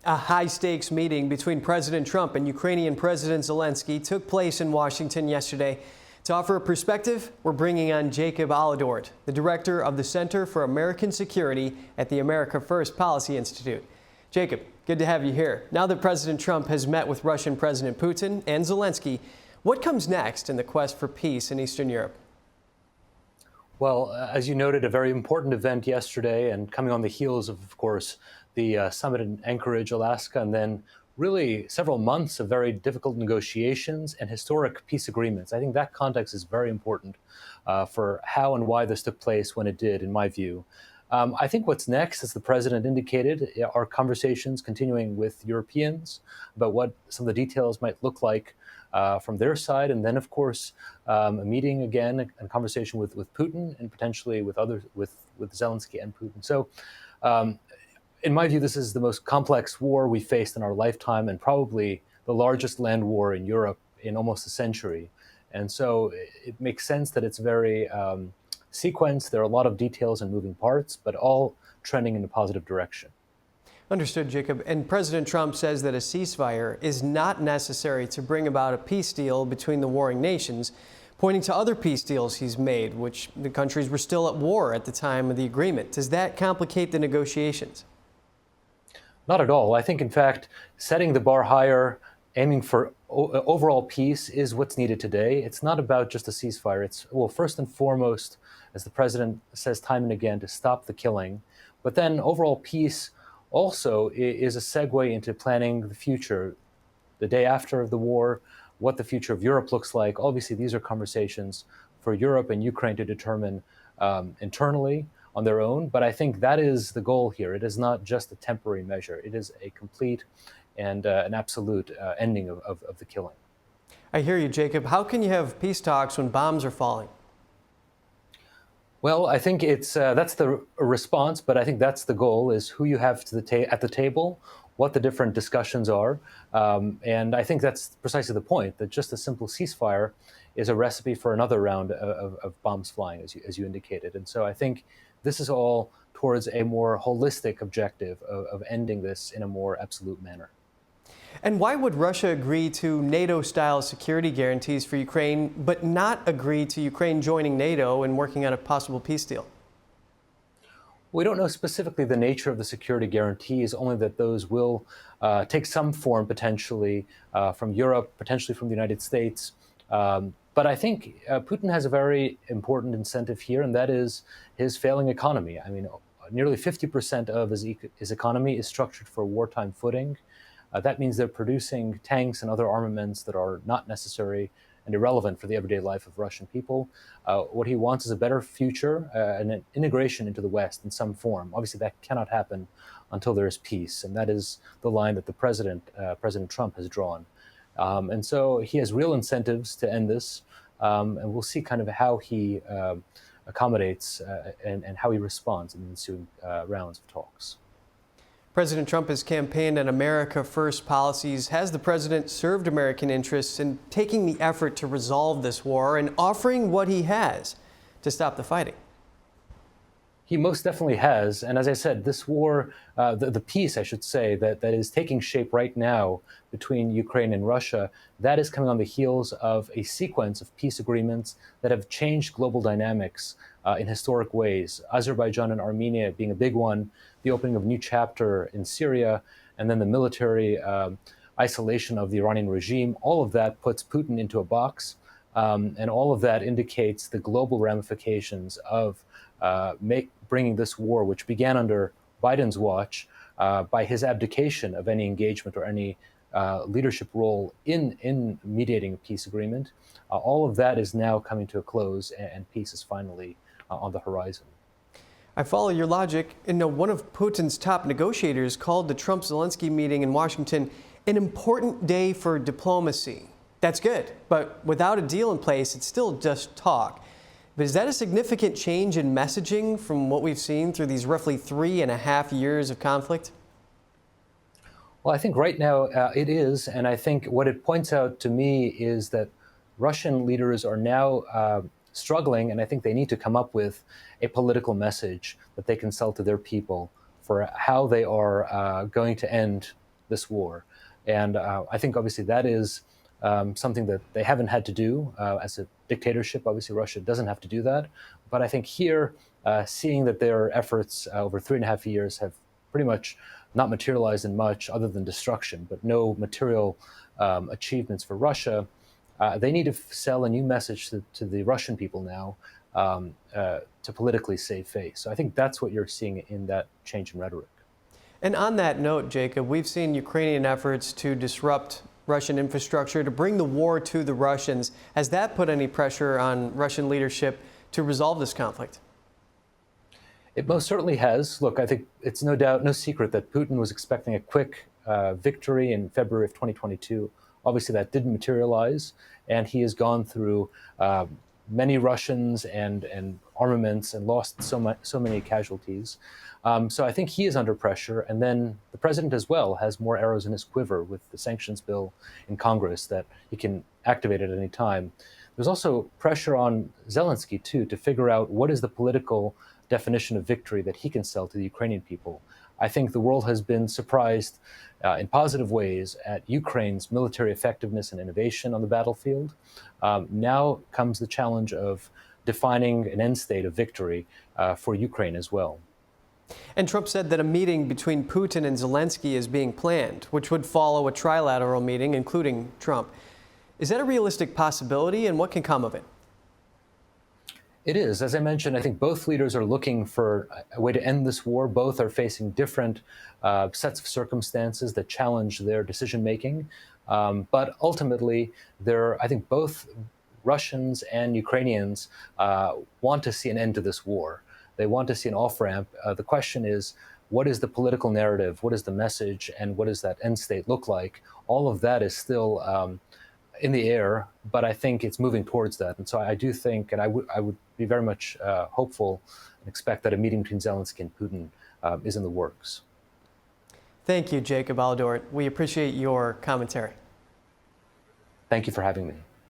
A high-stakes meeting between President Trump and Ukrainian President Zelensky took place in Washington yesterday. To offer a perspective, we're bringing on Jacob Olidort, the director of the Center for American Security at the America First Policy Institute. Jacob, good to have you here. Now that President Trump has met with Russian President Putin and Zelensky, what comes next in the quest for peace in Eastern Europe? Well, as you noted, a very important event yesterday, and coming on the heels of course, the summit in Anchorage, Alaska, and then really several months of very difficult negotiations and historic peace agreements. I think that context is very important for how and why this took place when it did, in my view. I think what's next, as the president indicated, are conversations continuing with Europeans about what some of the details might look like from their side, and then, of course, a meeting again, a conversation with Putin and potentially with others, with Zelensky and Putin. So, in my view, this is the most complex war we faced in our lifetime, and probably the largest land war in Europe in almost a century. And so, it makes sense that it's very sequenced. There are a lot of details and moving parts, but all trending in a positive direction. Understood, Jacob. And President Trump says that a ceasefire is not necessary to bring about a peace deal between the warring nations, pointing to other peace deals he's made, which the countries were still at war at the time of the agreement. Does that complicate the negotiations? Not at all. I think, in fact, setting the bar higher, aiming for overall peace is what's needed today. It's not about just a ceasefire. It's, well, first and foremost, as the president says time and again, to stop the killing. But then overall peace also is a segue into planning the future, the day after the war, what the future of Europe looks like. Obviously, these are conversations for Europe and Ukraine to determine internally on their own. But I think that is the goal here. It is not just a temporary measure. It is a complete and an absolute ending of the killing. I hear you, Jacob. How can you have peace talks when bombs are falling? Well, I think it's that's the response, but I think that's the goal: is who you have to at the table, what the different discussions are, and I think that's precisely the point. That just a simple ceasefire is a recipe for another round of bombs flying, as you indicated. And so I think this is all towards a more holistic objective of ending this in a more absolute manner. And why would Russia agree to NATO-style security guarantees for Ukraine, but not agree to Ukraine joining NATO and working on a possible peace deal? We don't know specifically the nature of the security guarantees, only that those will take some form potentially from Europe, potentially from the United States. But I think Putin has a very important incentive here, and that is his failing economy. I mean, nearly 50% of his economy is structured for wartime footing. That means they're producing tanks and other armaments that are not necessary and irrelevant for the everyday life of Russian people. What he wants is a better future and an integration into the West in some form. Obviously, that cannot happen until there is peace, and that is the line that the President Trump has drawn. And so he has real incentives to end this, and we'll see kind of how he accommodates and how he responds in the ensuing rounds of talks. President Trump has campaigned on America First policies. Has the president served American interests in taking the effort to resolve this war and offering what he has to stop the fighting? He most definitely has. And as I said, this war, the peace, I should say, that is taking shape right now between Ukraine and Russia, that is coming on the heels of a sequence of peace agreements that have changed global dynamics in historic ways. Azerbaijan and Armenia being a big one, the opening of a new chapter in Syria, and then the military isolation of the Iranian regime. All of that puts Putin into a box, and all of that indicates the global ramifications of bringing this war, which began under Biden's watch, by his abdication of any engagement or any leadership role in mediating a peace agreement. All of that is now coming to a close, and peace is finally on the horizon. I follow your logic. And one of Putin's top negotiators called the Trump-Zelensky meeting in Washington an important day for diplomacy. That's good, but without a deal in place, it's still just talk. But is that a significant change in messaging from what we've seen through these roughly 3.5 years of conflict? Well, I think right now it is, and I think what it points out to me is that Russian leaders are now struggling, and I think they need to come up with a political message that they can sell to their people for how they are going to end this war. And I think obviously that is something that they haven't had to do as a dictatorship. Obviously, Russia doesn't have to do that. But I think here, seeing that their efforts over 3.5 years have pretty much not materialized in much other than destruction, but no material achievements for Russia, they need to sell a new message to the Russian people now to politically save face. So I think that's what you're seeing in that change in rhetoric. And on that note, Jacob, we've seen Ukrainian efforts to disrupt Russian infrastructure, to bring the war to the Russians. Has that put any pressure on Russian leadership to resolve this conflict? It most certainly has. Look, I think it's no doubt, no secret that Putin was expecting a quick victory in February of 2022. Obviously, that didn't materialize, and he has gone through many Russians and armaments and lost so many casualties. So I think he is under pressure, and then the president as well has more arrows in his quiver with the sanctions bill in Congress that he can activate at any time. There's also pressure on Zelensky, too, to figure out what is the political definition of victory that he can sell to the Ukrainian people. I think the world has been surprised in positive ways at Ukraine's military effectiveness and innovation on the battlefield. Now comes the challenge of defining an end state of victory for Ukraine as well. And Trump said that a meeting between Putin and Zelensky is being planned, which would follow a trilateral meeting, including Trump. Is that a realistic possibility, and what can come of it? It is. As I mentioned, I think both leaders are looking for a way to end this war. Both are facing different sets of circumstances that challenge their decision-making. But ultimately, I think both Russians and Ukrainians want to see an end to this war. They want to see an off-ramp. The question is, what is the political narrative? What is the message? And what does that end state look like? All of that is still in the air, but I think it's moving towards that. And so I do think, and I would be very much hopeful and expect that a meeting between Zelensky and Putin is in the works. Thank you, Jacob Olidort. We appreciate your commentary. Thank you for having me.